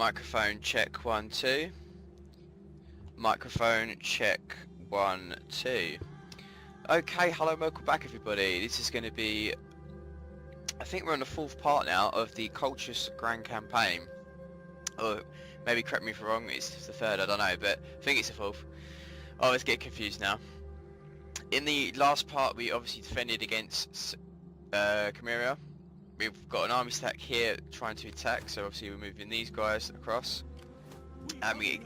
Microphone check 1 2. Microphone check 1 2. Okay, hello and welcome back everybody. This is going to be, I think we're on the 4th part now of the Colchis Grand Campaign. Or maybe correct me if I'm wrong, it's the 3rd, I don't know, but I think it's the 4th. I always get confused now. In the last part we obviously defended against Cimmeria. We've got an army stack here trying to attack, so obviously we're moving these guys across. And we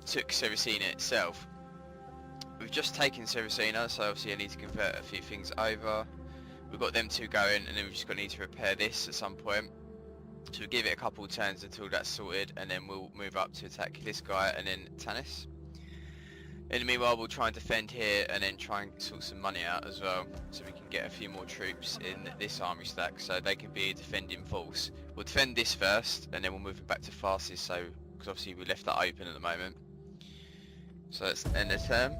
took Cimmerians itself. We've just taken Cimmerians, so obviously I need to convert a few things over. We've got them two going, and then we've just got to need to repair this at some point. So we'll give it a couple of turns until that's sorted, and then we'll move up to attack this guy and then Tanis. In the meanwhile, we'll try and defend here and then try and sort some money out as well, so we can get a few more troops in this army stack so they can be a defending force. We'll defend this first and then we'll move it back to forces, so because obviously we left that open at the moment. So let's end the turn.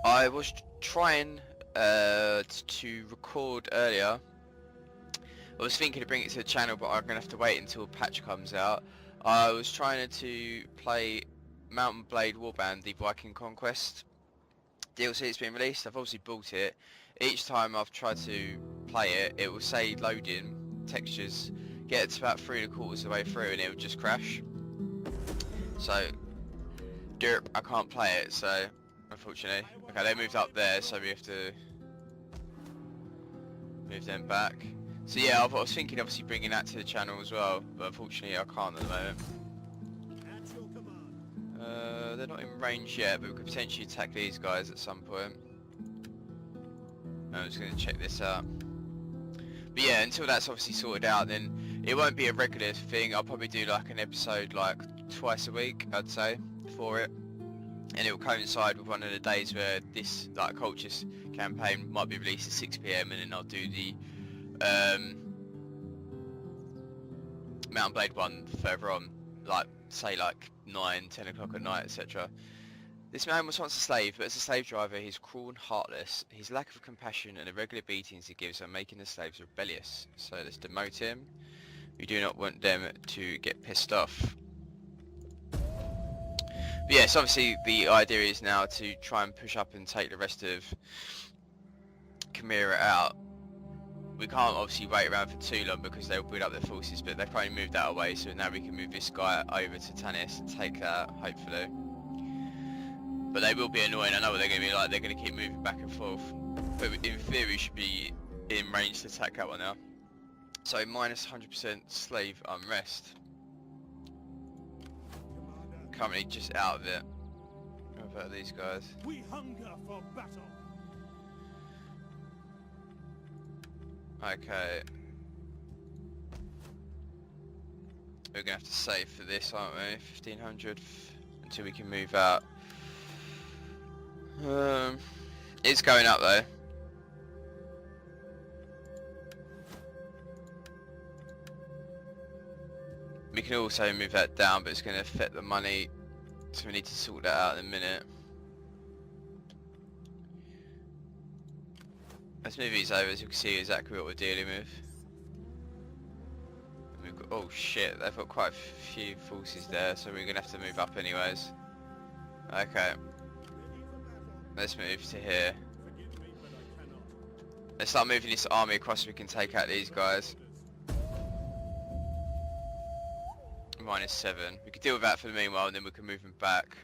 I was trying to record earlier. I was thinking to bring it to the channel, but I'm going to have to wait until a patch comes out. I was trying to play Mountain Blade Warband, the Viking Conquest DLC. It's been released. I've obviously bought it. Each time I've tried to play it, it will say loading textures, get it to about 3/4 of the way through and it will just crash. So derp, I can't play it, so unfortunately. Okay, they moved up there, so we have to move them back. So yeah, I was thinking obviously bringing that to the channel as well, but unfortunately I can't at the moment. They're not in range yet, but we could potentially attack these guys at some point. I'm just going to check this out. But yeah, until that's obviously sorted out, then it won't be a regular thing. I'll probably do like an episode like twice a week, I'd say, for it. And it will coincide with one of the days where this like Colchis campaign might be released at 6 PM, and then I'll do the Mountain Blade one further on, like say like 9, 10 o'clock at night, etc. This man was once a slave, but as a slave driver he's cruel and heartless. His lack of compassion and the regular beatings he gives are making the slaves rebellious. So let's demote him. We do not want them to get pissed off. But yes, obviously the idea is now to try and push up and take the rest of Cimmeria out. We can't obviously wait around for too long because they'll build up their forces, but they've probably moved that away, so now we can move this guy over to Tanis and take that, hopefully. But they will be annoying, I know what they're going to be like, they're going to keep moving back and forth. But in theory we should be in range to attack that one now. So minus 100% slave unrest. Currently just out of it. What about these guys? We hunger for battle. Okay. We're gonna have to save for this, aren't we? 1500 until we can move out. It's going up though. We can also move that down, but it's gonna affect the money, so we need to sort that out in a minute. Let's move these over so you can see exactly what we're dealing with. We've got, oh shit, they've got quite a few forces there, so we're going to have to move up anyways. Okay. Let's move to here. Let's start moving this army across so we can take out these guys. -7. We could deal with that for the meanwhile and then we can move them back.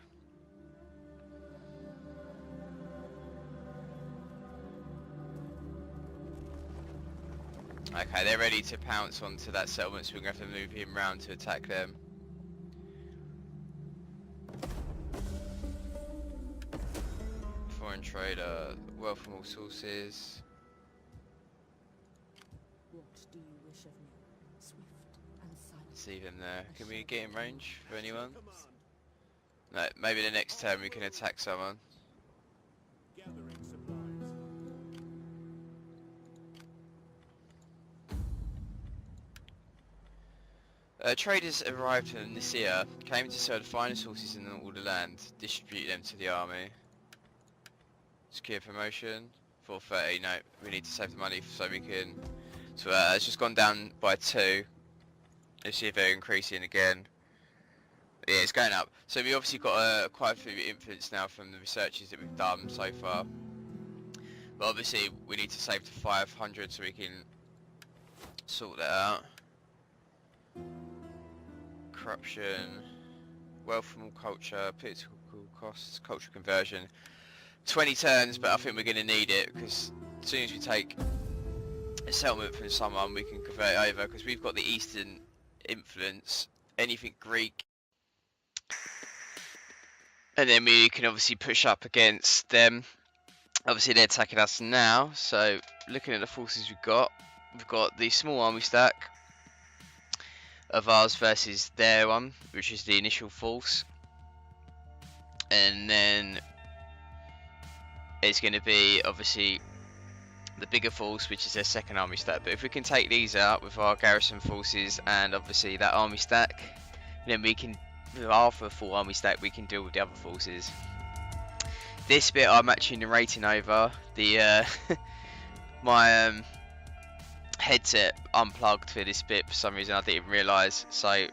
Okay, they're ready to pounce onto that settlement, so we're going to have to move him round to attack them. Foreign trader, wealth from all sources. What do you wish of me? Swift and silent. See them there. Can we get in range for anyone? No, maybe the next turn we can attack someone. Gathering supplies. Traders arrived from Nicaea, came to sell the finest horses in all the land, distribute them to the army. Secure promotion, 430, no, we need to save the money so we can... So it's just gone down by 2. Let's see if they're increasing again. Yeah, it's going up. So we obviously got quite a few influence now from the researches that we've done so far. But obviously we need to save to 500 so we can sort that out. Corruption, wealth from all culture, political costs, cultural conversion. 20 turns, but I think we're going to need it because as soon as we take a settlement from someone, we can convert it over because we've got the Eastern influence, anything Greek. And then we can obviously push up against them. Obviously they're attacking us now, so looking at the forces we've got the small army stack of ours versus their one, which is the initial force. And then it's going to be obviously the bigger force, which is their second army stack. But if we can take these out with our garrison forces and obviously that army stack, then we can, with our full army stack, we can deal with the other forces. This bit I'm actually narrating over. The my headset unplugged for this bit for some reason. I didn't even realise. So,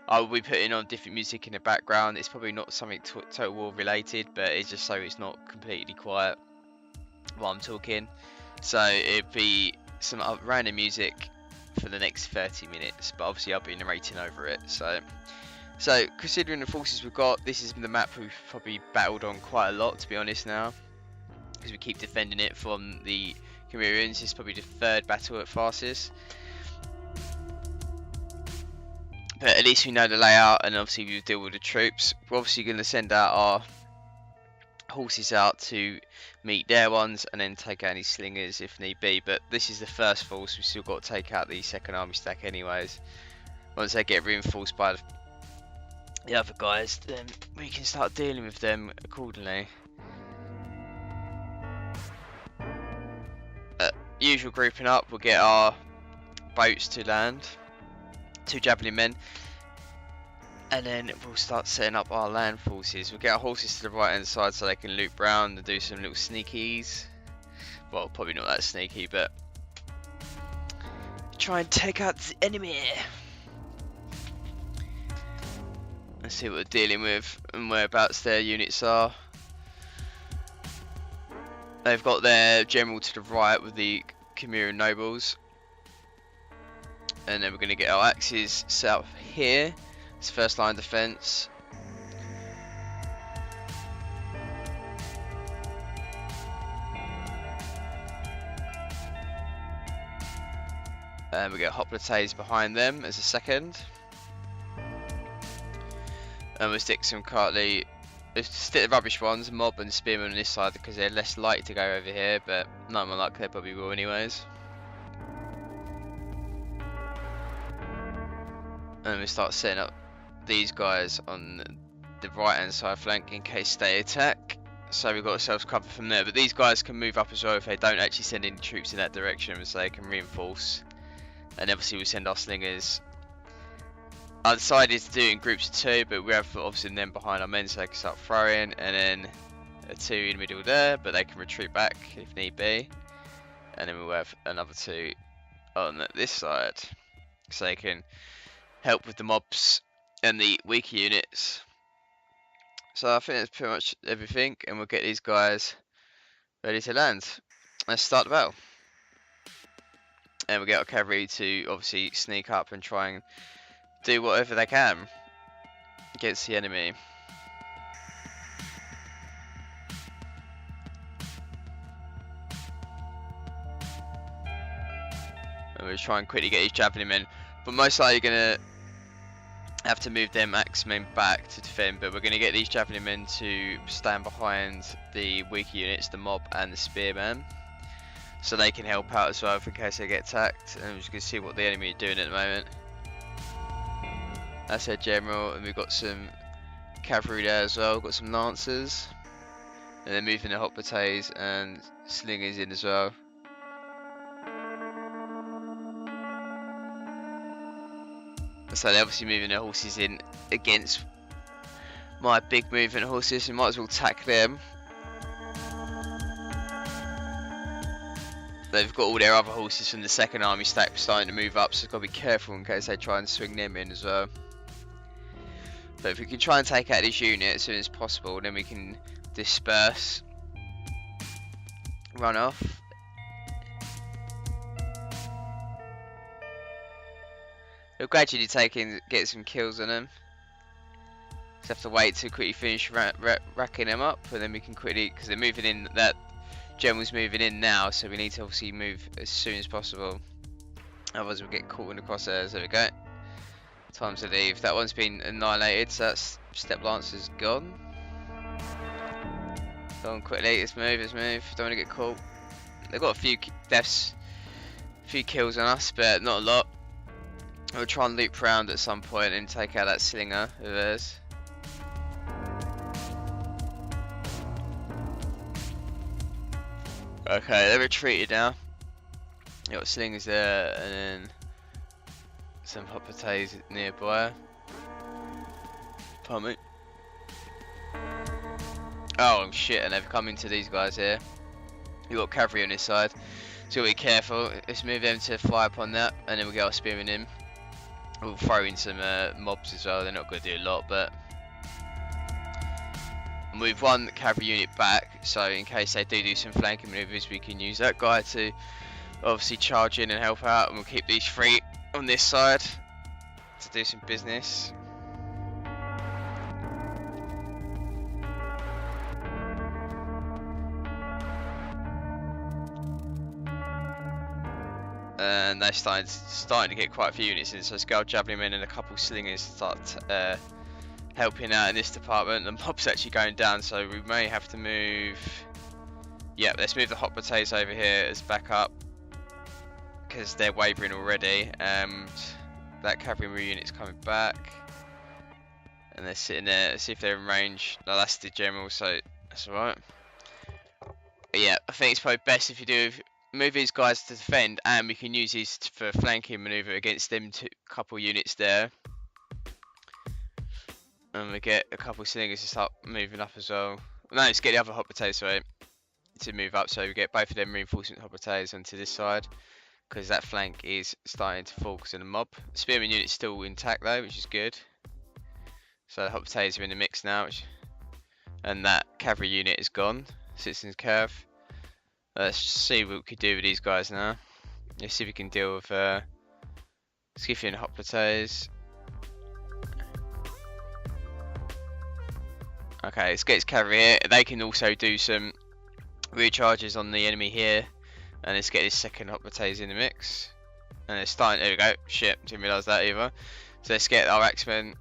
I will be putting on different music in the background. It's probably not something Total War related, but it's just so it's not completely quiet while I'm talking. So it'd be some random music for the next 30 minutes, but obviously I'll be narrating over it. So considering the forces we've got, this is the map we've probably battled on quite a lot, to be honest now, because we keep defending it from the Cimmerians. This is probably the third battle at fastest. But at least we know the layout, and obviously we deal with the troops. We're obviously going to send out our horses out to meet their ones, and then take out any slingers if need be. But this is the first force. We've still got to take out the second army stack anyways. Once they get reinforced by the other guys, then we can start dealing with them accordingly. Usual grouping up, we'll get our boats to land, 2 javelin men, and then we'll start setting up our land forces. We'll get our horses to the right hand side so they can loop round and do some little sneakies. Well, probably not that sneaky, but try and take out the enemy. Let's see what we're dealing with and whereabouts their units are. They've got their general to the right with the Cimmerian nobles. And then we're going to get our axes set up here. It's first line defense. And we get hoplites behind them as a second. And we'll stick some stick the rubbish ones, mob and spearmen on this side because they're less likely to go over here, but not more likely they probably will anyways. And we start setting up these guys on the right hand side flank in case they attack. So we've got ourselves covered from there, but these guys can move up as well if they don't actually send any troops in that direction, so they can reinforce. And obviously we send our slingers. I decided to do it in groups of 2, but we have obviously them behind our men so they can start throwing, and then a 2 in the middle there, but they can retreat back if need be. And then we'll have another 2 on this side so they can help with the mobs and the weaker units. So I think that's pretty much everything, and we'll get these guys ready to land. Let's start the battle. And we'll get our cavalry to obviously sneak up and try and do whatever they can against the enemy. And we'll try and quickly get these javelin men, but most likely going to have to move them axemen back to defend, but we're going to get these javelin men to stand behind the weaker units, the mob and the spearmen, so they can help out as well in case they get attacked. And we're just going to see what the enemy are doing at the moment. That's their general, and we've got some cavalry there as well. We've got some lancers, and they're moving the hoplites and slingers in as well. So they're obviously moving their horses in against my big movement horses, so we might as well attack them. They've got all their other horses from the second army stack starting to move up, so got to be careful in case they try and swing them in as well. But if we can try and take out this unit as soon as possible, then we can disperse, run off. We'll gradually get some kills on them. Just have to wait to quickly finish racking them up, and then we can quickly, because they're moving in, that general's moving in now, so we need to obviously move as soon as possible. Otherwise we'll get caught in the crosshairs. There we go. Time to leave. That one's been annihilated, so that's step lancer's gone. Go on quickly, let's move, don't want to get caught. They've got a few deaths, a few kills on us, but not a lot. We'll try and loop round at some point and take out that slinger of theirs. Okay, they're retreated now. You got slingers there, and then some hot potatoes nearby. Pardon me. Oh shit, and they've come into these guys here. You got cavalry on this side, so be careful. Let's move them to fly upon that, and then we'll get our spearmen in. We'll throw in some mobs as well. They're not going to do a lot, but move one cavalry unit back, so in case they do some flanking maneuvers, we can use that guy to obviously charge in and help out, and we'll keep these three on this side to do some business. And they're starting to get quite a few units in, so Skull Javelin men and a couple slingers start helping out in this department. The mob's actually going down, so we may have to move. Yeah, let's move the hot potatoes over here as backup because they're wavering already. And that cavalry unit's coming back, and they're sitting there. Let's see if they're in range. No, that's the general, so that's alright. Yeah, I think it's probably best if you do move these guys to defend, and we can use these for flanking maneuver against them couple units there. And we get a couple slingers to start moving up as well. No, let's get the other hot potatoes to move up, so we get both of them reinforcement hot potatoes onto this side, because that flank is starting to fall because of the mob. The spearman unit's still intact though, which is good. So the hot potatoes are in the mix now, and that cavalry unit is gone. Citizens curve. Let's see what we could do with these guys now. Let's see if we can deal with Scythian hot potatoes. Okay, let's get his cavalry here. They can also do some recharges on the enemy here. And let's get his second hot potatoes in the mix. And it's starting. There we go. Shit, didn't realise that either. So let's get our axemen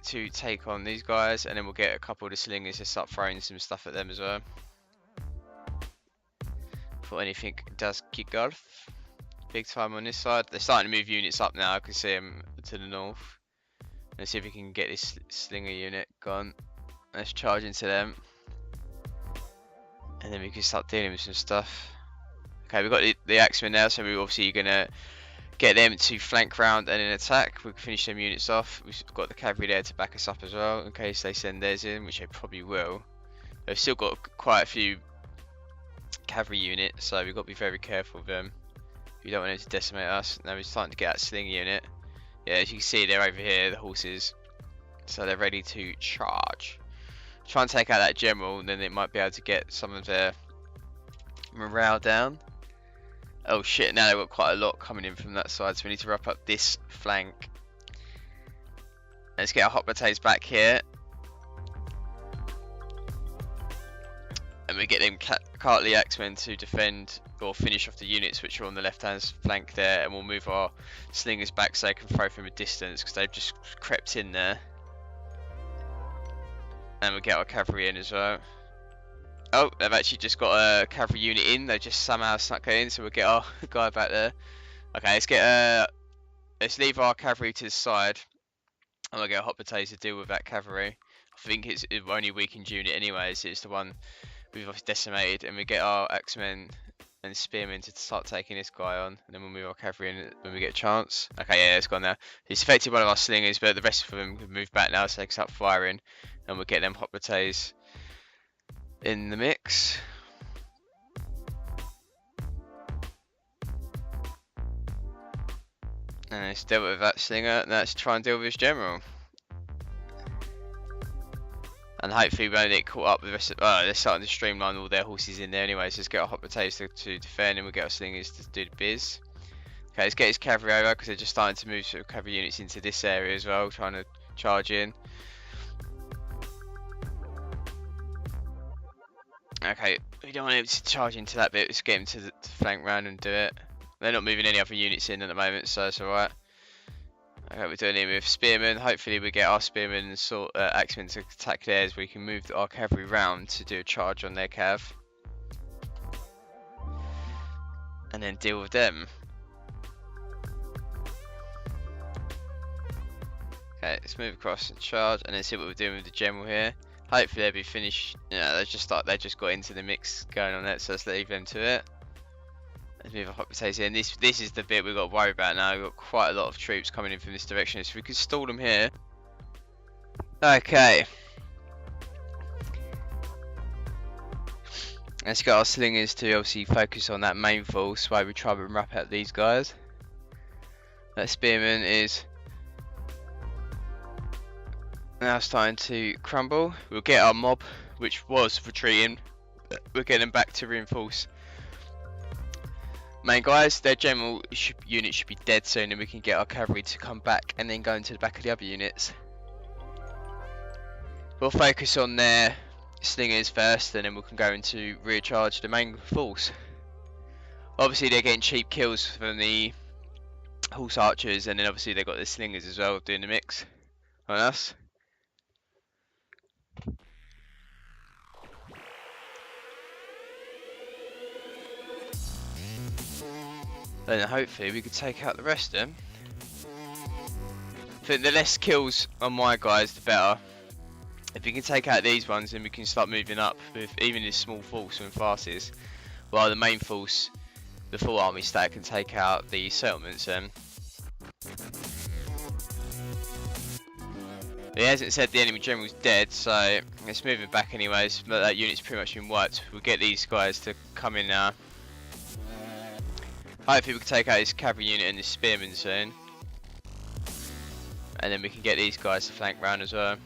to take on these guys, and then we'll get a couple of the slingers to start throwing some stuff at them as well. Before anything does kick off. Big time on this side. They're starting to move units up now. I can see them to the north. Let's see if we can get this slinger unit gone. Let's charge into them. And then we can start dealing with some stuff. Okay, we've got the axemen now, so we're obviously going to get them to flank round and then attack. We can finish them units off. We've got the cavalry there to back us up as well, in case they send theirs in, which they probably will. They've still got quite a few cavalry units, so we've got to be very careful with them. We don't want them to decimate us. Now we're starting to get that sling unit. Yeah, as you can see, they're over here, the horses. So they're ready to charge. Try and take out that general, and then it might be able to get some of their morale down. Oh shit, now they've got quite a lot coming in from that side, so we need to wrap up this flank. Let's get our hot potatoes back here. And we get them Cartley axemen to defend or finish off the units which are on the left hand flank there, and we'll move our slingers back so they can throw from a distance because they've just crept in there. And we'll get our cavalry in as well. Oh, they've actually just got a cavalry unit in. They just somehow snuck it in, so we'll get our guy back there. Okay, let's leave our cavalry to the side, and we'll get a hot potato to deal with that cavalry. I think it's only weakened unit anyways. It's the one we've obviously decimated, and we get our axemen and spearmen to start taking this guy on, and then we'll move our cavalry in when we get a chance. Okay, yeah, it's gone now. He's affected one of our slingers, but the rest of them can move back now, so they can start firing, and we'll get them hot potatoes in the mix. Let's deal with that slinger. Let's try and deal with his general. And hopefully we won't get caught up with the rest of... they're starting to streamline all their horses in there anyway, so let's get our hot potatoes to defend, and we'll get our slingers to do the biz. Okay, let's get his cavalry over, because they're just starting to move sort of cavalry units into this area as well, trying to charge in. Okay, we don't want him to charge into that bit, let's get him to flank round and do it. They're not moving any other units in at the moment, so it's alright. Okay, we're doing it with spearmen. Hopefully we get our spearmen and axemen to attack theirs. We can move our cavalry round to do a charge on their cav. And then deal with them. Okay, let's move across and charge, and then see what we're doing with the general here. Hopefully they'll be finished. Yeah, they just got into the mix going on that, so let's leave them to it. Let's move our hot potatoes in. This is the bit we've got to worry about now. We've got quite a lot of troops coming in from this direction, so we can stall them here. Okay. Let's get our slingers to obviously focus on that main force while we try and wrap out these guys. That spearman is now starting to crumble. We'll get our mob, which was retreating. We'll get them back to reinforce. Main guys, their general unit should be dead soon, and we can get our cavalry to come back and then go into the back of the other units. We'll focus on their slingers first, and then we can go into recharge the main force. Obviously they're getting cheap kills from the horse archers, and then obviously they've got the slingers as well doing the mix on us. Then hopefully we could take out the rest of them. I think the less kills on my guys, the better. If we can take out these ones, then we can start moving up with even this small force from Farces. While the main force, the full army stack, can take out the settlements. It hasn't said the enemy general's dead, so it's moving back anyways. But that unit's pretty much been wiped. We'll get these guys to come in now. Hopefully we can take out this cavalry unit and this spearman soon. And then we can get these guys to flank round as well.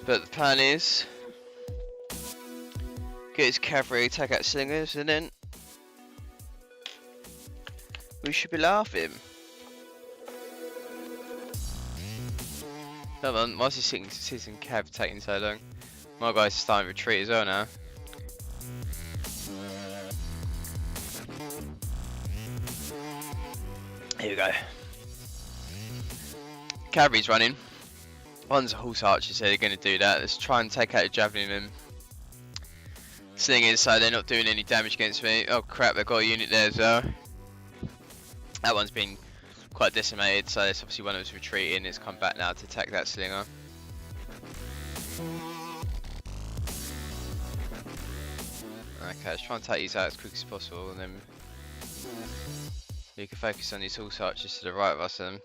But the plan is get his cavalry, take out slingers, and then we should be laughing. Come on, why is this citizen cav taking so long? My guys are starting to retreat as well now. Here we go. Cavalry's running. One's a horse archer, so they're going to do that. Let's try and take out the javelin and slingers, so they're not doing any damage against me. Oh crap, they've got a unit there as well. That one's been quite decimated, so it's obviously one of us retreating. It's come back now to attack that slinger. Okay, let's try and take these out as quick as possible, and then we can focus on these horse archers to the right of us, and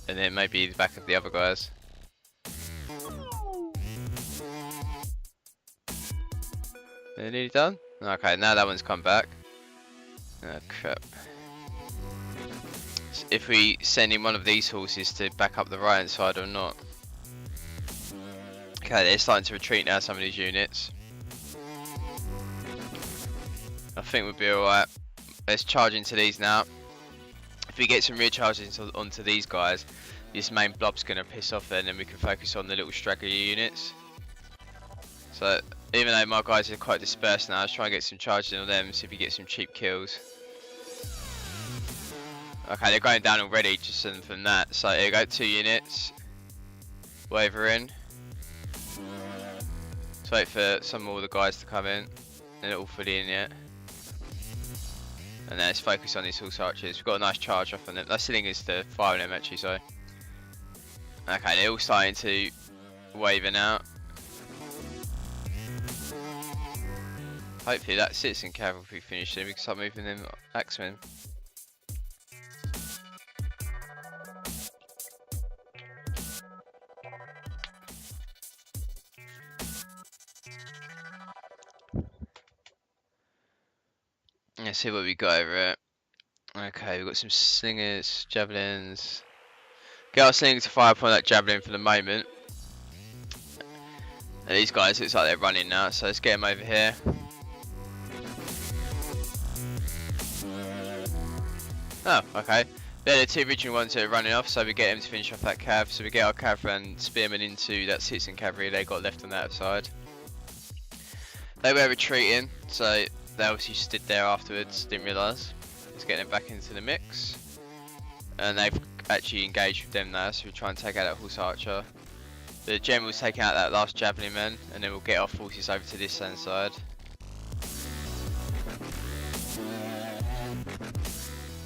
then maybe the back of the other guys. They're nearly done? Okay, now that one's come back. Oh crap. So if we send in one of these horses to back up the right hand side or not. Okay, they're starting to retreat now, some of these units. I think we'll be alright. Let's charge into these now. If we get some rear charges onto these guys, this main blob's going to piss off then, and we can focus on the little straggler units. So, even though my guys are quite dispersed now, let's try and get some charges in on them, see if we get some cheap kills. Okay, they're going down already just from that. So, here we go, 2 units. Waver in. Let's wait for some more of the guys to come in. They're not all fully in yet. And then let's focus on these horse archers. We've got a nice charge off on them. That's slingers to fire on them actually, so. Okay, they're all starting to waver now. Hopefully that citizen cavalry finished, so we can start moving them axemen. Let's see what we got over it. Okay, we've got some slingers, javelins. Get our slingers to fire upon that javelin for the moment. And these guys looks like they're running now, so let's get them over here. Oh, okay. They're the two original ones that are running off, so we get them to finish off that cav. So we get our cav and spearmen into that citizen cavalry they got left on that side. They were retreating, so they obviously stood there afterwards, didn't realise. Let's get them back into the mix. And they've actually engaged with them now, so we'll try and take out that horse archer. The general's taking out that last javelin man, and then we'll get our forces over to this hand side.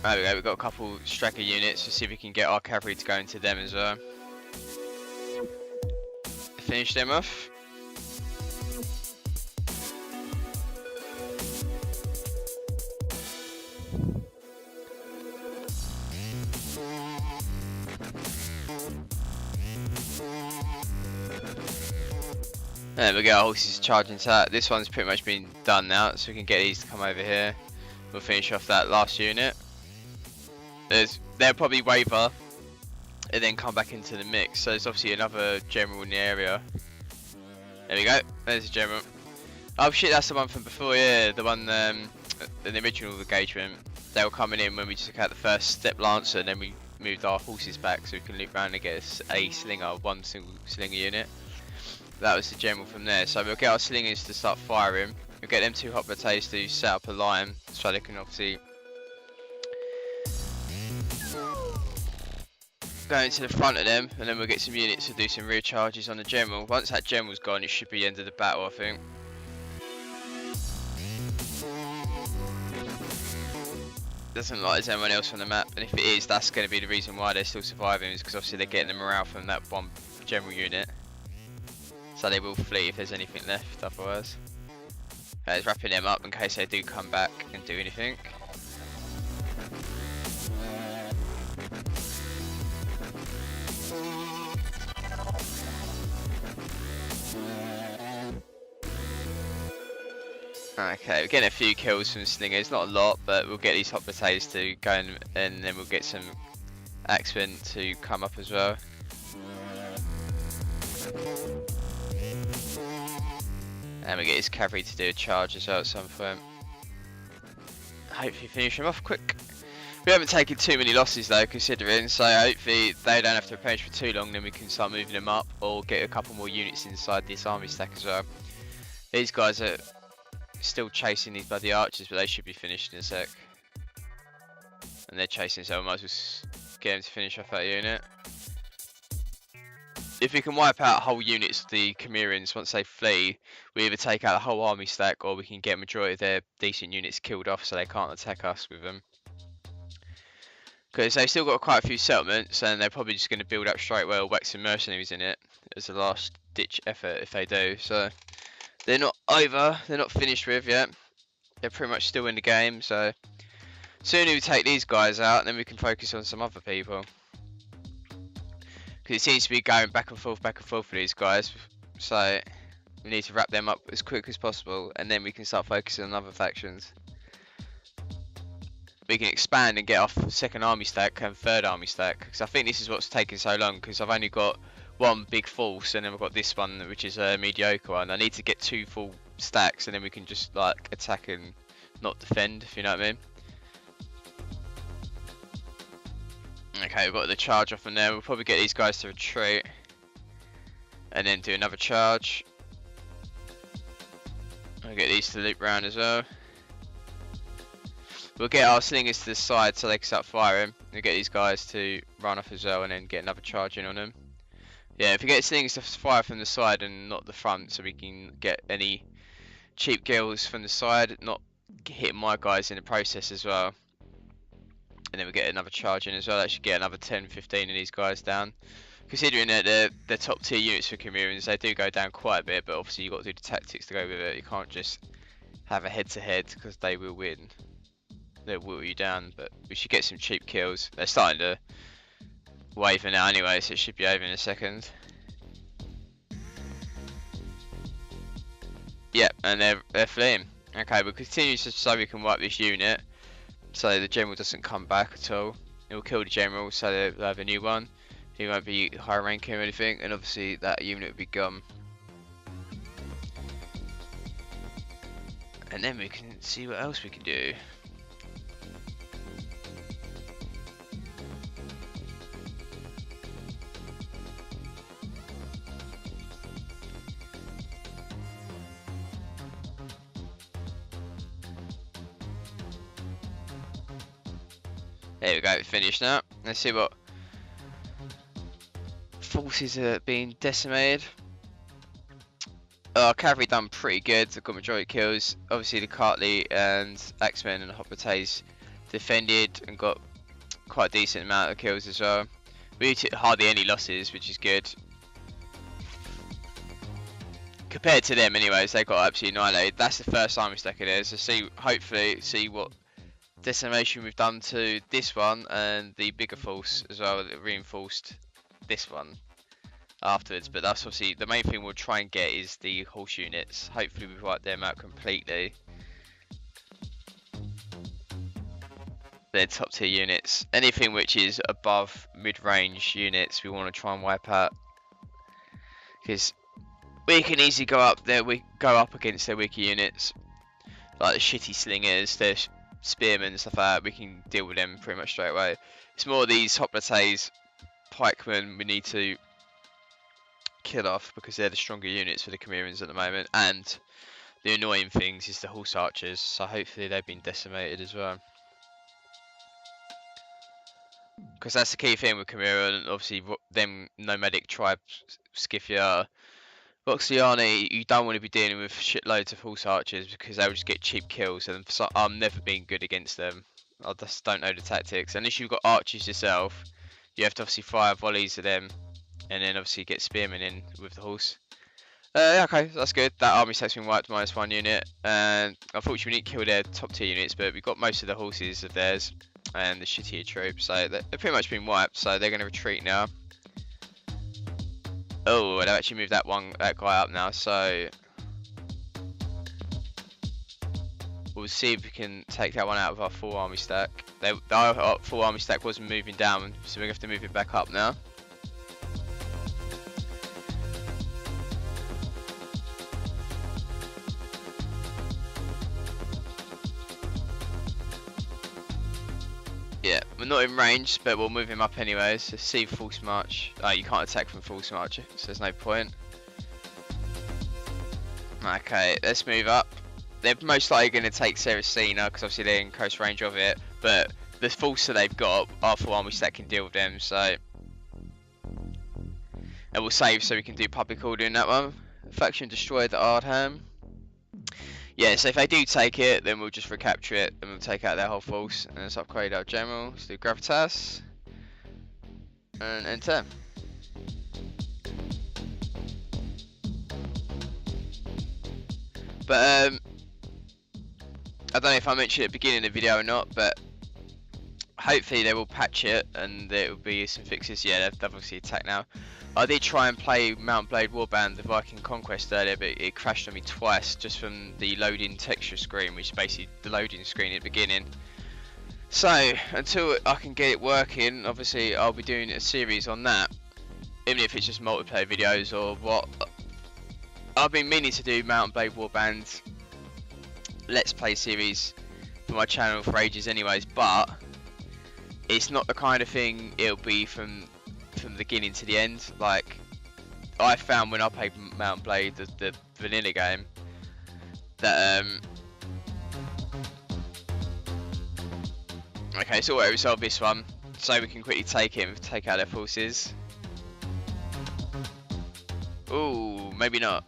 There we go, we've got a couple striker units, to see if we can get our cavalry to go into them as well. Finish them off. There we go, our horses charging to that. This one's pretty much been done now, so we can get these to come over here. We'll finish off that last unit. They'll probably waver and then come back into the mix. So there's obviously another general in the area. There we go, there's a general. Oh shit, that's the one from before, yeah, the one in the original engagement. They were coming in when we took out the first step lancer, and then we moved our horses back so we can loop around and get us a slinger, one single slinger unit. That was the general from there. So we'll get our slingers to start firing. We'll get them two hot potatos to set up a line so they can obviously go into the front of them, and then we'll get some units to do some rear charges on the general. Once that general's gone, it should be the end of the battle, I think. Doesn't look like there's anyone else on the map, and if it is, that's going to be the reason why they're still surviving, is because obviously they're getting the morale from that one general unit. So they will flee if there's anything left otherwise. It's wrapping them up in case they do come back and do anything. Okay, we're getting a few kills from slingers, not a lot, but we'll get these hot potatoes to go in, and then we'll get some axemen to come up as well. And we get his cavalry to do a charge as well at some point. Hopefully finish him off quick. We haven't taken too many losses though, considering, so hopefully they don't have to replenish for too long, then we can start moving them up or get a couple more units inside this army stack as well. These guys are still chasing these bloody archers, but they should be finished in a sec. And they're chasing, so we might as well get them to finish off that unit. If we can wipe out whole units of the Cimmerians once they flee, we either take out the whole army stack, or we can get a majority of their decent units killed off so they can't attack us with them. Because they've still got quite a few settlements, and they're probably just going to build up straight away or whack some mercenaries in it as a last ditch effort if they do. So they're not over, they're not finished with yet. They're pretty much still in the game, so sooner we take these guys out, then we can focus on some other people. Because it seems to be going back and forth for these guys, so we need to wrap them up as quick as possible, and then we can start focusing on other factions. We can expand and get off second army stack and third army stack, because I think this is what's taking so long, because I've only got one big force and then we've got this one which is a mediocre one. I need to get two full stacks, and then we can just like attack and not defend, if you know what I mean. Okay, we've got the charge off from there. We'll probably get these guys to retreat and then do another charge. I'll get these to loop round as well. We'll get our slingers to the side so they can start firing. We'll get these guys to run off as well and then get another charge in on them. Yeah, if we get slingers to fire from the side and not the front, so we can get any cheap kills from the side, not hitting my guys in the process as well. And then we get another charge in as well. That should get another 10-15 of these guys down. Considering that they're top tier units for Cimmerians, they do go down quite a bit, but obviously you've got to do the tactics to go with it. You can't just have a head-to-head, because they will win. They'll whittle you down, but we should get some cheap kills. They're starting to waver now anyway, so it should be over in a second. Yep, and they're fleeing. Okay, we'll continue so we can wipe this unit, so the general doesn't come back at all. It will kill the general, so they'll have a new one. He won't be high ranking or anything, and obviously that unit will be gone. And then we can see what else we can do. There we go, finished now. Let's see what forces are being decimated. Cavalry done pretty good. They've got majority kills. Obviously the Cartley and Axemen and Hoplites defended and got quite a decent amount of kills as well. We took hardly any losses, which is good. Compared to them anyways, they got absolutely annihilated. That's the first time we're stuck in there, so hopefully see what decimation we've done to this one and the bigger force as well that reinforced this one afterwards. But that's obviously the main thing we'll try and get is the horse units. Hopefully we've wiped them out completely. They're top tier units. Anything which is above mid-range units we want to try and wipe out, because we can easily go up there. We go up against their weaker units like the shitty slingers, their spearmen and stuff like that. We can deal with them pretty much straight away. It's more these hoplites, pikemen we need to kill off, because they're the stronger units for the Cimmerians at the moment. And the annoying things is the horse archers, so hopefully they've been decimated as well, because that's the key thing with Cimmerian. And obviously them nomadic tribes, Scythia, Voxiani, you don't want to be dealing with shitloads of horse archers, because they'll just get cheap kills, and I've never been good against them. I just don't know the tactics. Unless you've got archers yourself, you have to obviously fire volleys at them, and then obviously get spearmen in with the horse. Yeah, okay, that's good. That army set's been wiped -1 unit, and unfortunately we didn't kill their top tier units, but we got most of the horses of theirs and the shittier troops, so they've pretty much been wiped. So they're going to retreat now. Oh, they've actually moved that guy up now, so we'll see if we can take that one out of our full army stack. Our full army stack wasn't moving down, so we have to move it back up now. Yeah, we're not in range, but we'll move him up anyways. So see false march. Oh, you can't attack from false march, so there's no point. Okay, let's move up. They're most likely going to take Saracena, because obviously they're in close range of it. But the force that they've got, our full army stack can deal with them, so. And we'll save so we can do public order in that one. Faction destroyed the Ardham. Yeah, so if they do take it, then we'll just recapture it and we'll take out their whole force. And let's upgrade our general. Let's do Gravitas. And enter. But, I don't know if I mentioned it at the beginning of the video or not, but hopefully they will patch it and there will be some fixes. Yeah, they've obviously attacked now. I did try and play Mount Blade Warband, the Viking Conquest earlier, but it crashed on me twice just from the loading texture screen, which is basically the loading screen at the beginning. So, until I can get it working, obviously I'll be doing a series on that, even if it's just multiplayer videos or what. I've been meaning to do Mount Blade Warband Let's Play series for my channel for ages anyways, but it's not the kind of thing it'll be from the beginning to the end. Like, I found when I played Mount Blade, the vanilla game, that okay, so we'll resolve this one so we can quickly take him, take out their forces. Ooh, maybe not.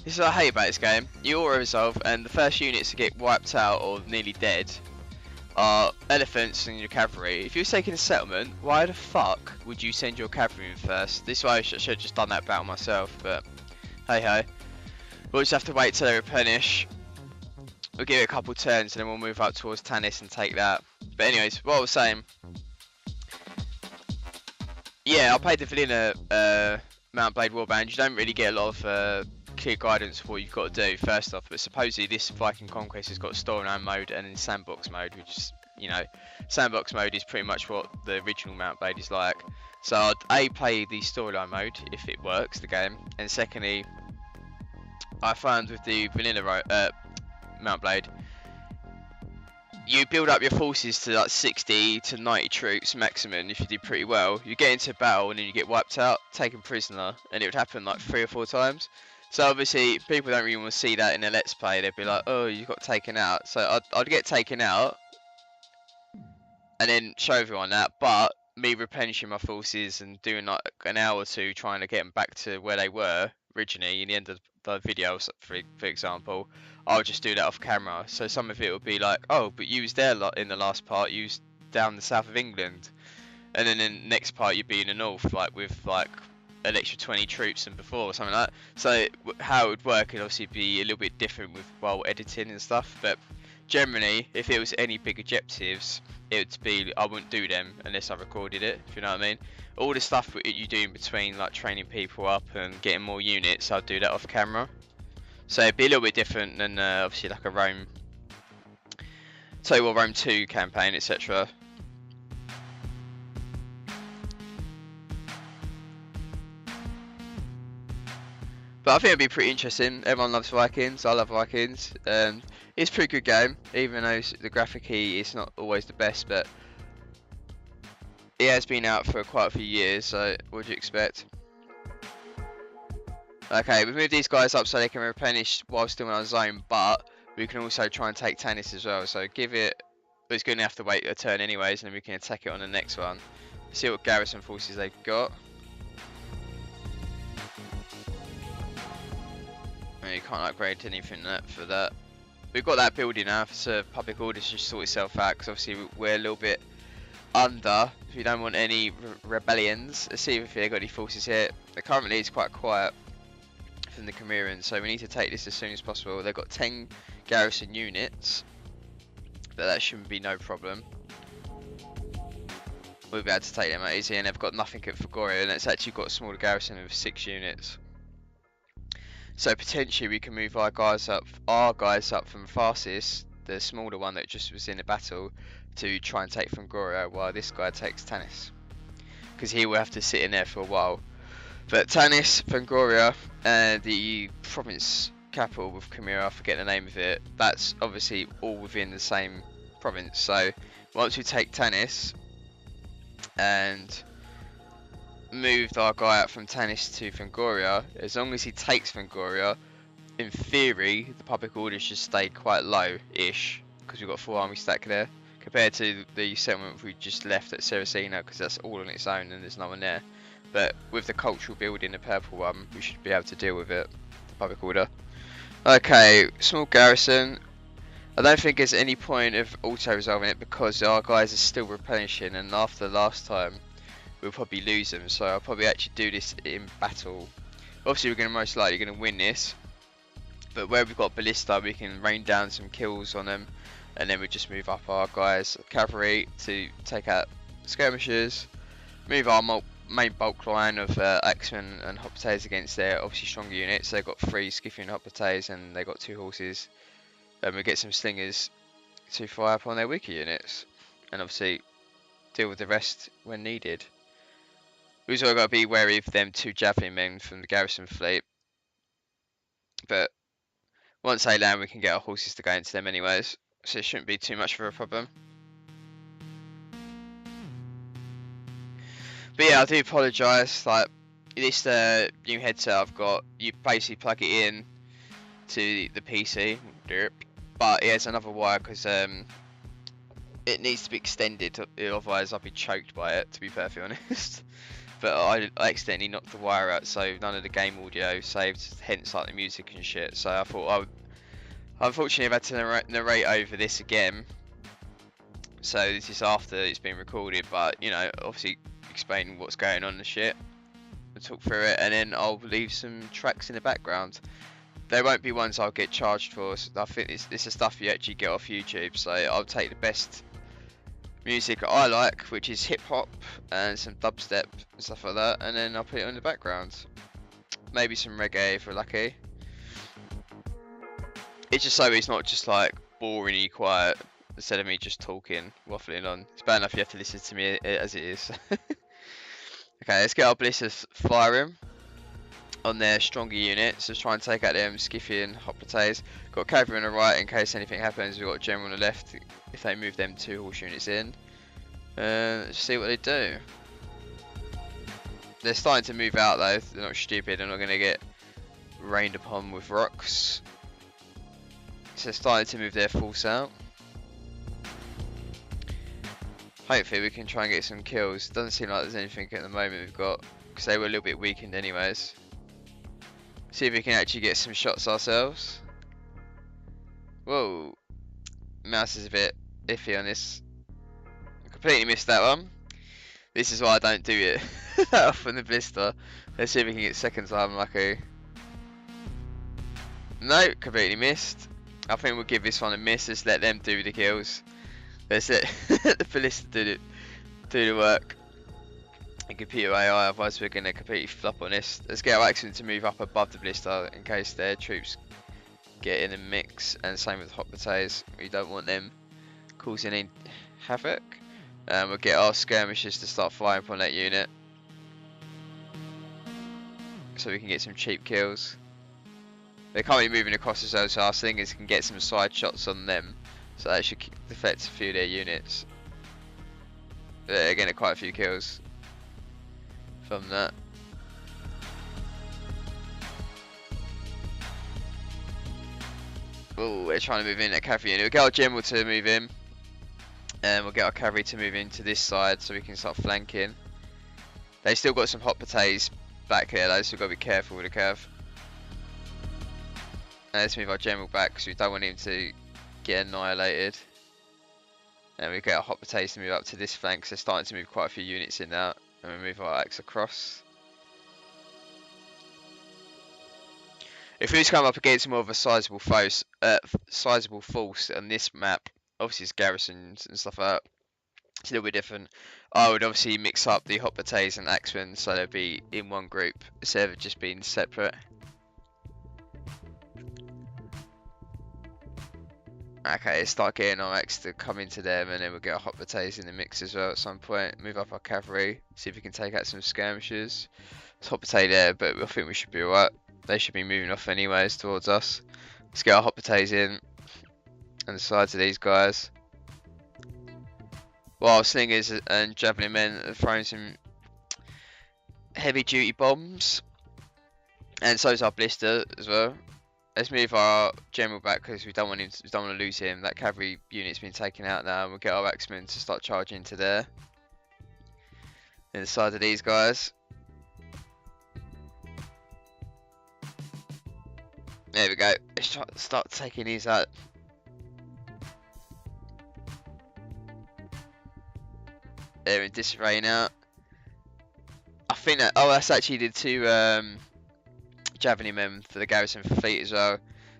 This is what I hate about this game. You auto resolve, and the first units to get wiped out or nearly dead are elephants and your cavalry. If you're taking a settlement, why the fuck would you send your cavalry in first? This way I should have just done that battle myself, but hey ho. We'll just have to wait till they replenish. We'll give it a couple turns and then we'll move up towards Tanis and take that. But anyways, what I was saying. Yeah, I played the vanilla Mount Blade Warband. You don't really get a lot of clear guidance for what you've got to do first off, but supposedly this Viking Conquest has got storyline mode and then sandbox mode, which is, you know, sandbox mode is pretty much what the original Mount Blade is like. So I'd A, play the storyline mode if it works, the game, and secondly, I found with the vanilla Mount Blade, you build up your forces to like 60 to 90 troops maximum. If you do pretty well, you get into battle and then you get wiped out, taken prisoner, and it would happen like 3 or 4 times. So obviously people don't really want to see that in a let's play. They'd be like, oh, you got taken out. So I'd get taken out and then show everyone that, but me replenishing my forces and doing like an hour or two trying to get them back to where they were originally in the end of the video, for example, I'll just do that off camera. So some of it will be like, oh, but you was there in the last part, you was down the south of England, and then in the next part you'd be in the north, like with like an extra 20 troops than before or something like that. So how it would work would obviously be a little bit different with while editing and stuff, but generally if it was any big objectives, it would be, I wouldn't do them unless I recorded it, if you know what I mean. All the stuff you do in between, like training people up and getting more units, I'll do that off camera. So it'd be a little bit different than obviously like a Rome, Total War Rome 2 campaign, etc. But I think it'd be pretty interesting. Everyone loves Vikings. I love Vikings. It's a pretty good game, even though the graphic-y is not always the best. But it has been out for quite a few years. So what do you expect? Okay, we've moved these guys up so they can replenish while still in our zone, but we can also try and take Tanis as well. So give it. But it's going to have to wait a turn anyways, and then we can attack it on the next one. See what garrison forces they've got. You can't upgrade anything for that. We've got that building now, so public orders should sort itself out, because obviously we're a little bit under. If you don't want any rebellions, let's see if they've got any forces here. Currently it's quite quiet from the Cimmerians, so we need to take this as soon as possible. They've got 10 garrison units, but that shouldn't be no problem. We'll be able to take them out easy, and they've got nothing at Fagoria, and it's actually got a smaller garrison of 6 units. So potentially we can move our guys up from Farsis, the smaller one that just was in the battle, to try and take Fangoria while this guy takes Tanis, because he will have to sit in there for a while. But Tanis, Fangoria, and the province capital with Chimera, I forget the name of it, that's obviously all within the same province. So once we take Tanis and moved our guy out from Tanis to Fangoria, as long as he takes Fangoria, in theory the public order should stay quite low-ish, because we've got 4 army stack there, compared to the settlement we just left at Saracena, because that's all on its own and there's no one there. But with the cultural building, the purple one, we should be able to deal with it, the public order. Okay, small garrison. I don't think there's any point of auto-resolving it, because our guys are still replenishing, and after last time we'll probably lose them, so I'll probably actually do this in battle. Obviously we're most likely going to win this, but where we've got ballista we can rain down some kills on them, and then we just move up our guys cavalry to take out skirmishers, move our main bulk line of axemen and hoplites against their obviously stronger units. They've got 3 Scythian hoplites and they've got 2 horses, and we get some slingers to fire upon their weaker units, and obviously deal with the rest when needed. We've also got to be wary of them 2 javelin men from the garrison fleet, but once they land we can get our horses to go into them anyways, so it shouldn't be too much of a problem. But yeah, I do apologise, like this new headset I've got, you basically plug it in to the PC, but it has another wire because it needs to be extended, otherwise I'll be choked by it, to be perfectly honest. But I accidentally knocked the wire out, so none of the game audio saved, hence like the music and shit. So I thought unfortunately I've had to narrate over this again. So this is after it's been recorded, but you know, obviously explaining what's going on and shit. We'll talk through it, and then I'll leave some tracks in the background. There won't be ones I'll get charged for. So I think this is stuff you actually get off YouTube. So I'll take the best music I like, which is hip hop and some dubstep and stuff like that, and then I'll put it in the background. Maybe some reggae if we're lucky. It's just so it's not just like boringly quiet instead of me just talking, waffling on. It's bad enough you have to listen to me as it is. Okay, let's get our ballistas firing on their stronger units. Let's try and take out them Scythian hot potatoes. Got cavalry on the right in case anything happens. We've got a general on the left if they move them 2 horse units in. Let's see what they do. They're starting to move out though. They're not stupid. They're not going to get rained upon with rocks. So they're starting to move their force out. Hopefully we can try and get some kills. Doesn't seem like there's anything at the moment we've got, because they were a little bit weakened anyways. See if we can actually get some shots ourselves. Whoa, mouse is a bit iffy on this. Completely missed that one. This is why I don't do it that often, the blister. Let's see if we can get second time lucky. No, completely missed. I think we'll give this one a miss. Let's let them do the kills. Let's let the ballista do the work. And computer AI, otherwise we're going to completely flop on this. Let's get our axemen to move up above the ballista in case their troops get in the mix. And same with hot potatoes. We don't want them causing any havoc. We'll get our skirmishers to start firing upon that unit, so we can get some cheap kills. They can't be moving across as well, so our slingers can get some side shots on them, so that should deflect a few of their units. They're getting quite a few kills from that. Oh, we're trying to move in that cavalry unit. We'll get our general to move in. And we'll get our cavalry to move into this side so we can start flanking. They still got some hot potatoes back here though, so we've got to be careful with the cav. And let's move our general back because we don't want him to get annihilated. And we get our hot potatoes to move up to this flank, so they're starting to move quite a few units in now. And we move our axe across. If we just come up against more of a sizable force on this map, obviously it's garrisons and stuff like that, it's a little bit different. I would obviously mix up the hot potatoes and axemen so they'd be in one group instead of just being separate. Okay, let's start getting our axe to come into them, and then we'll get our hot potatoes in the mix as well at some point. Move up our cavalry, see if we can take out some skirmishers. It's hot potato there, but I think we should be alright. They should be moving off anyways towards us. Let's get our hot potatoes in on the sides of these guys, while slingers and javelin men are throwing some heavy duty bombs, and so is our ballista as well. Let's move our general back because we don't want to lose him. That cavalry unit's been taken out now, and we'll get our axemen to start charging to there. In the side of these guys. There we go. Let's try to start taking these out. They're in disarray now. I think that, oh, that's actually the 2 javelin men for the garrison fleet as well.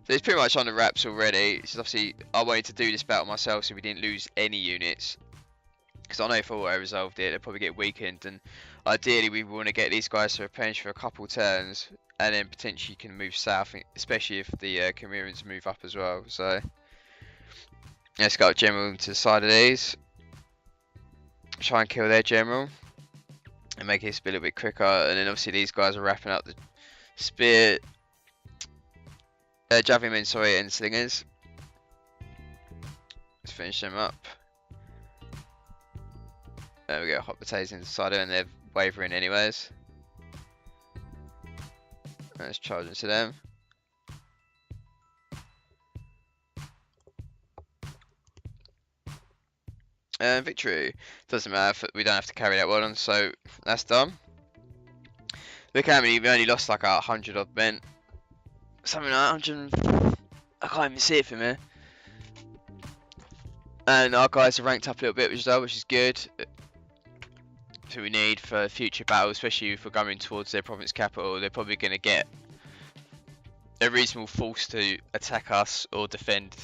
So it's pretty much on the wraps already. It's just obviously I wanted to do this battle myself so we didn't lose any units. Because I know if I resolved it, they'll probably get weakened, and ideally we want to get these guys to replenish for a couple turns, and then potentially can move south, especially if the Cimmerians move up as well. So let's go general to the side of these. Try and kill their general and make this a little bit quicker, and then obviously these guys are wrapping up the spear, javelin men, sorry, and slingers. Let's finish them up. There we go, hot potatoes inside her, and they're wavering anyways. Let's charge into them. And victory. Doesn't matter, we don't have to carry that one on, so that's done. Look how many, we only lost like 100 odd men. Something like 100, I can't even see it from here. And our guys are ranked up a little bit as well, which is good. That's what we need for future battles, especially if we're going towards their province capital. They're probably going to get a reasonable force to attack us or defend.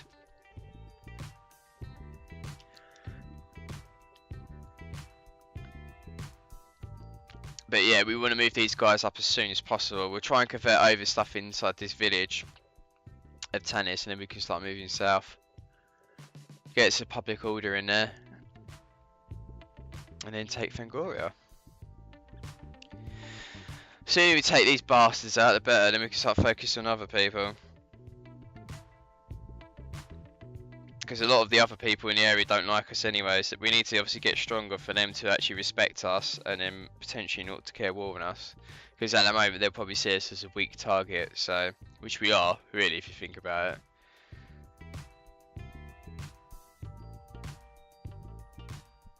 But yeah, we want to move these guys up as soon as possible. We'll try and convert over stuff inside this village of Tanis, and then we can start moving south. Get some public order in there, and then take Fangoria. Sooner we take these bastards out, the better. Then we can start focusing on other people. Because a lot of the other people in the area don't like us anyway, so we need to obviously get stronger for them to actually respect us, and then potentially not declare war on us. Because at the moment they'll probably see us as a weak target, so which we are, really, if you think about it.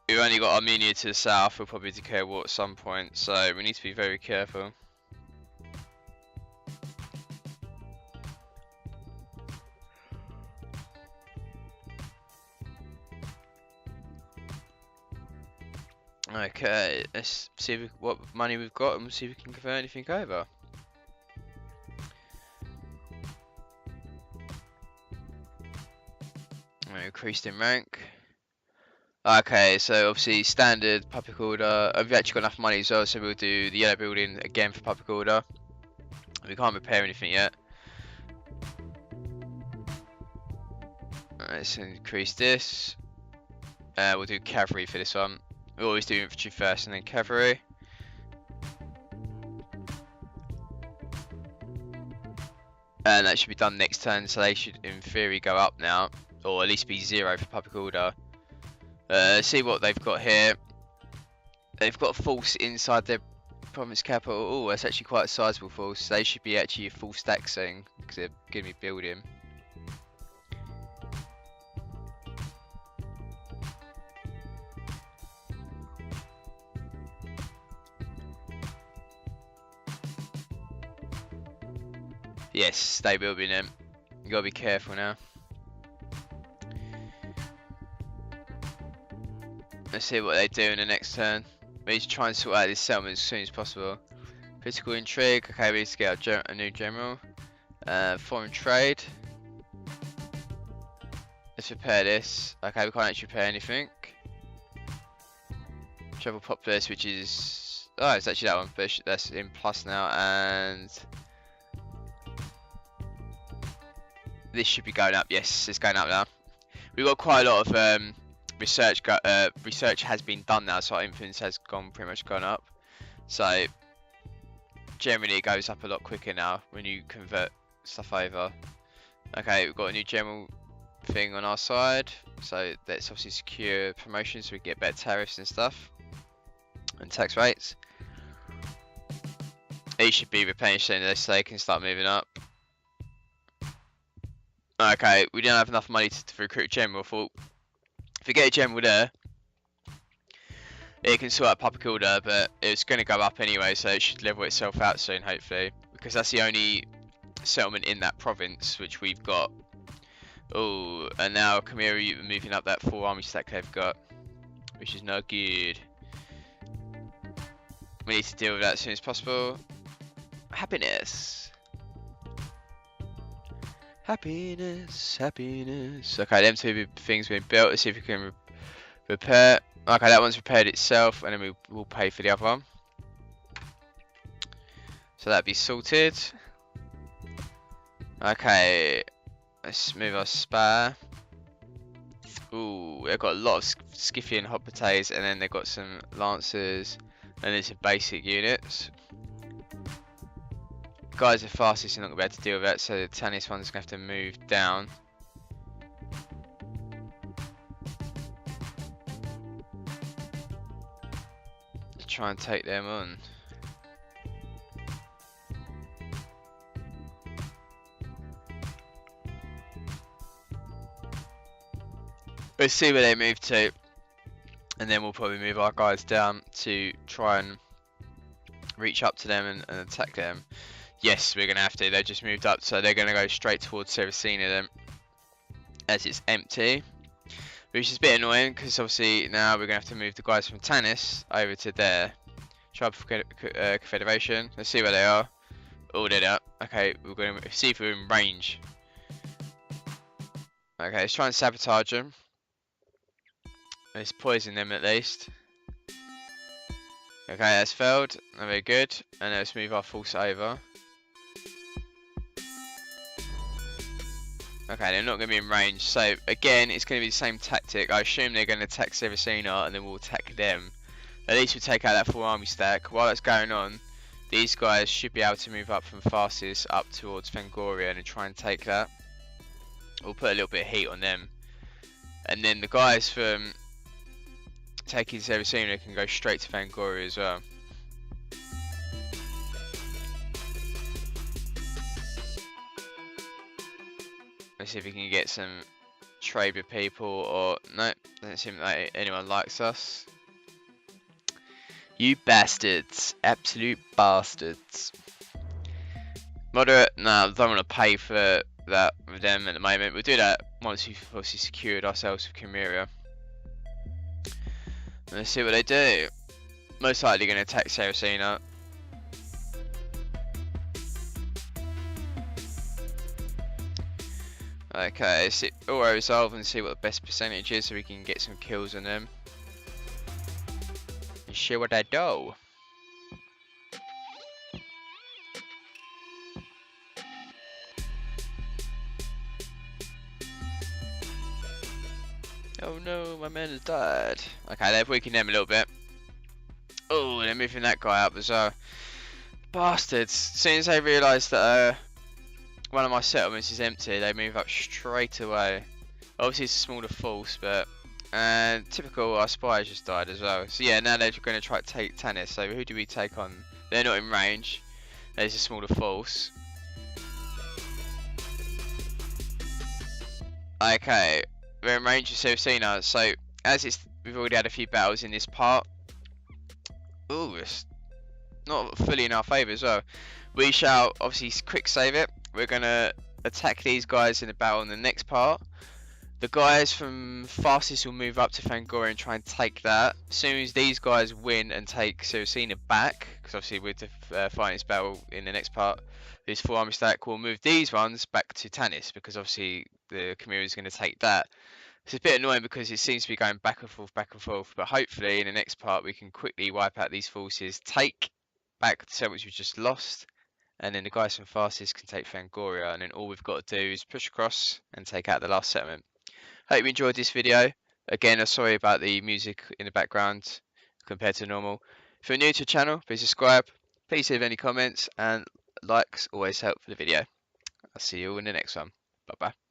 We've only got Armenia to the south, we'll probably declare war at some point, so we need to be very careful. Okay, let's see what money we've got and we'll see if we can convert anything over. Increased in rank. Okay, so obviously standard public order. We've actually got enough money as well, so we'll do the yellow building again for public order. We can't repair anything yet. Let's increase this. We'll do cavalry for this one. We always do infantry first and then cavalry. And that should be done next turn, so they should in theory go up now, or at least be 0 for public order. See what they've got here. They've got a force inside their province capital. Oh, that's actually quite a sizable force. They should be actually a full stack soon, because they're going to be building. Yes, they will be them. You gotta be careful now. Let's see what they do in the next turn. We need to try and sort out this settlement as soon as possible. Political intrigue. Okay, we need to get a new general. Foreign trade. Let's repair this. Okay, we can't actually repair anything. Travel populace, which is... Oh, it's actually that one, but that's in plus now, and... This should be going up. Yes, it's going up now. We've got quite a lot of research. Research has been done now, so our influence has pretty much gone up. So generally, it goes up a lot quicker now when you convert stuff over. Okay, we've got a new general thing on our side, so let's obviously secure promotions so we get better tariffs and stuff, and tax rates. These should be replenished so they can start moving up. Okay, we don't have enough money to recruit a general. I thought if we get a general there, it can sort out public order, but it's going to go up anyway, so it should level itself out soon, hopefully, because that's the only settlement in that province which we've got. Oh, and now Cimmerians moving up that 4 army stack they've got, which is not good. We need to deal with that as soon as possible. Happiness. Happiness, happiness. Okay, them two things being built. Let's see if we can repair. Okay, that one's repaired itself, and then we'll pay for the other one. So that'd be sorted. Okay, let's move our spare. Ooh, they've got a lot of Scythian hot potatoes, and then they've got some lancers, and there's some basic units. Guys are fastest, you're not going to be able to deal with that, so the Tanis one's going to have to move down. Try and take them on. Let's see where they move to, and then we'll probably move our guys down to try and reach up to them and attack them. Yes, we're going to have to. They just moved up, so they're going to go straight towards Saracena then, as it's empty. Which is a bit annoying, because obviously now we're going to have to move the guys from Tanis over to there. Tribe Confederation. Let's see where they are. Oh, they're up. Okay, we're going to see if we're in range. Okay, let's try and sabotage them. Let's poison them at least. Okay, that's failed. Very good. And let's move our force over. Okay, they're not going to be in range. So again, it's going to be the same tactic. I assume they're going to attack Cervicina and then we'll attack them. At least we'll take out that full army stack. While that's going on, these guys should be able to move up from Farsis up towards Fangoria and try and take that. We'll put a little bit of heat on them. And then the guys from taking Cervicina can go straight to Fangoria as well. Let's see if we can get some trade with people, or no, doesn't seem like anyone likes us. You bastards, absolute bastards. Moderate, no, I don't want to pay for that with them at the moment. We'll do that once we've obviously secured ourselves with Cimmeria. Let's see what they do. Most likely going to attack Cervicina. Okay, let's see, auto resolve and see what the best percentage is so we can get some kills on them. And show what they do. Oh no, my man has died. Okay, they've weakened them a little bit. Oh, they're moving that guy up as well. Bastards. As soon as they realise that one of my settlements is empty, they move up straight away. Obviously it's a smaller force, but typical, our spy just died as well. So yeah, now they're going to try to take Tanis. So who do we take on? They're not in range. There's a smaller force. Okay, we're in range of Cervicina. So as we've already had a few battles in this part. Ooh, it's not fully in our favour as well. We shall obviously quick save it. We're going to attack these guys in the battle in the next part. The guys from Farsis will move up to Fangoria and try and take that. As soon as these guys win and take Cervicina back, because obviously we're fighting this battle in the next part, this full army stack will move these ones back to Tanis, because obviously the Cimmeria is going to take that. It's a bit annoying because it seems to be going back and forth, but hopefully in the next part we can quickly wipe out these forces, take back the settlements we've just lost, and then the guys from Farsis can take Fangoria, and then all we've got to do is push across and take out the last settlement. Hope you enjoyed this video. Again, I'm sorry about the music in the background compared to normal. If you're new to the channel, please subscribe, please leave any comments, and likes always help for the video. I'll see you all in the next one. Bye bye.